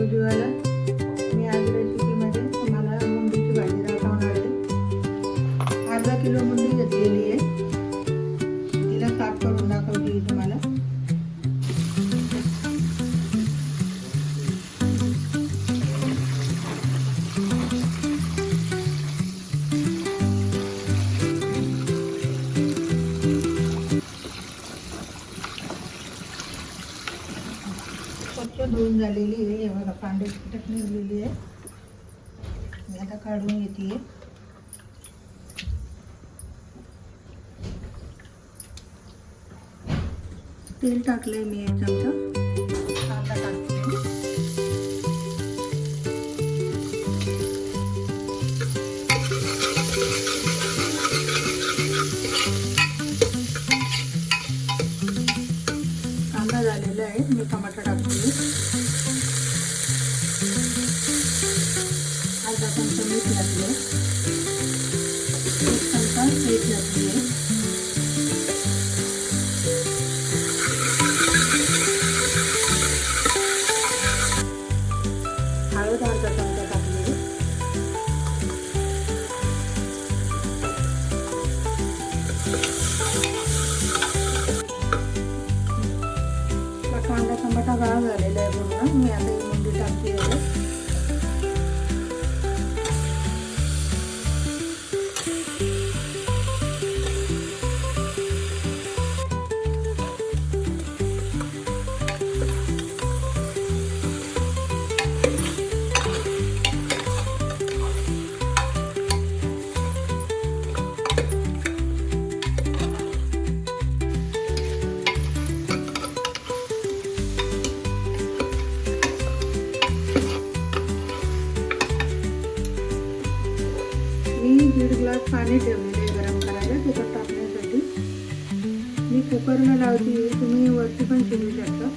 भाऊजीवाला. मी आज रेसिपीमध्ये तुम्हाला मुंडीची भाजी दाखवणार आहे. अर्धा किलो मुंडी घेतलेली आहे. तिला साफ करून दाखवते तुम्हाला. स्वच्छ धुवून झालेली आहे. हे बघा पांढरी कीटक निघलेली आहे. मी आता काढून घेते. तेल टाकलंय मी 1 चमचा. कांदा टाकते. कांदा झालेला आहे. मी टमाटर टाकते. अर्धा चमचा मीठ घातले. 1 चमचा मीठ घातले. हळद अर्धा चमचा टाकले. कांदा टमाटा गाळ झालेला आहे पूर्ण. मी आता ही मुंडी टाकते. मी 1.5 ग्लास पाणी ठेवलेले आहे गरम करायला त्याच्यात टाकण्यासाठी. मी कुकरला लावते. तुम्ही वरती पण शिजवू शकता.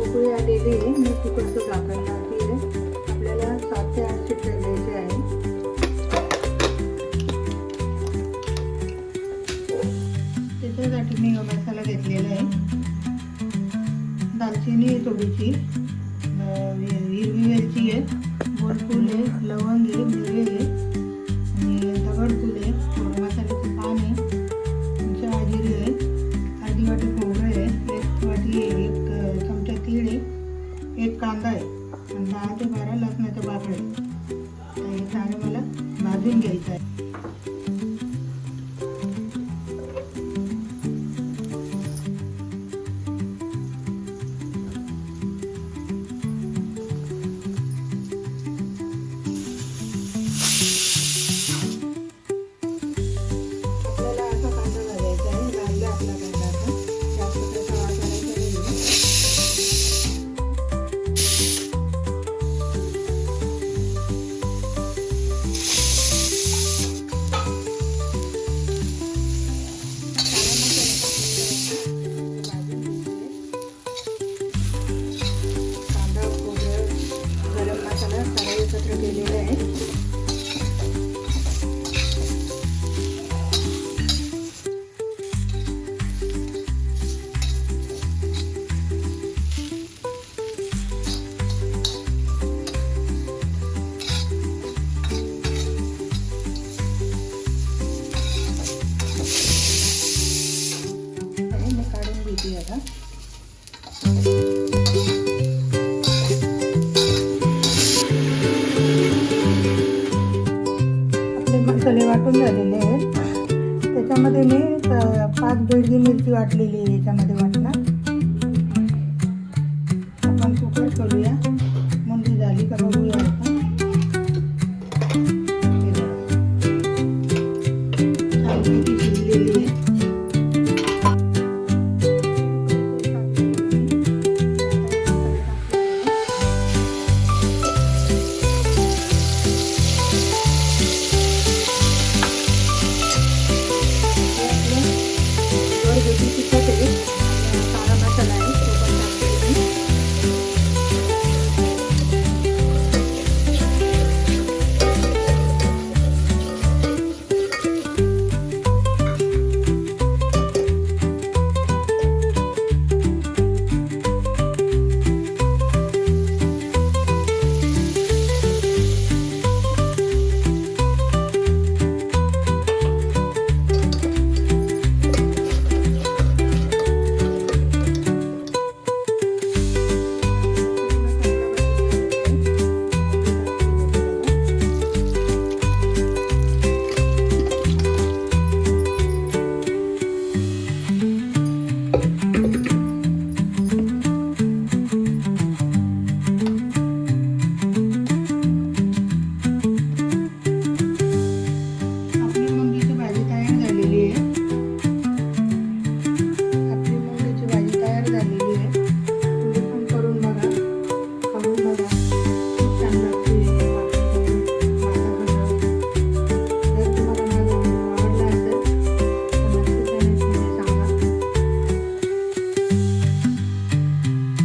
उकळी आलेली आहे. मी कुकरचं झाकण लावते. आपल्याला 7 ते 8 शिट्ट्या द्यायचे आहे. त्याच्यासाठी मी मसाला घेतलेला आहे. दालचिनी आहे थोडीशी, हिरवी वेलची आहे, गोलफूल आहे, लवंग आहे, मिरे आहे आणि दगडफूल आहे, थोडं मसाल्याचं पान आहे, जहाजिरी आहे, अर्धी वाटी खोबरं आहे, 1 वाटी 1 चमचा तीळ आहे, 1 कांदा आहे आणि 10 ते 12 लसणाच्या पाकळ्या आहेत. हे चांगलं मला भाजून घ्यायचं आहे. आपल्याला असा कांदा भाजायचा आहे. भाजला आपला कांदा आता. जास्त त्याचा वास करायचा नाही. कांदा खोबरं गरम मसाला सारा एकत्र केलेला आहे. मी काढून घेते आता. आपले मसाले वाटून झालेले आहेत. त्याच्यामध्ये मी 5 बेडगी मिरची वाटलेली आहे. याच्यामध्ये वाटून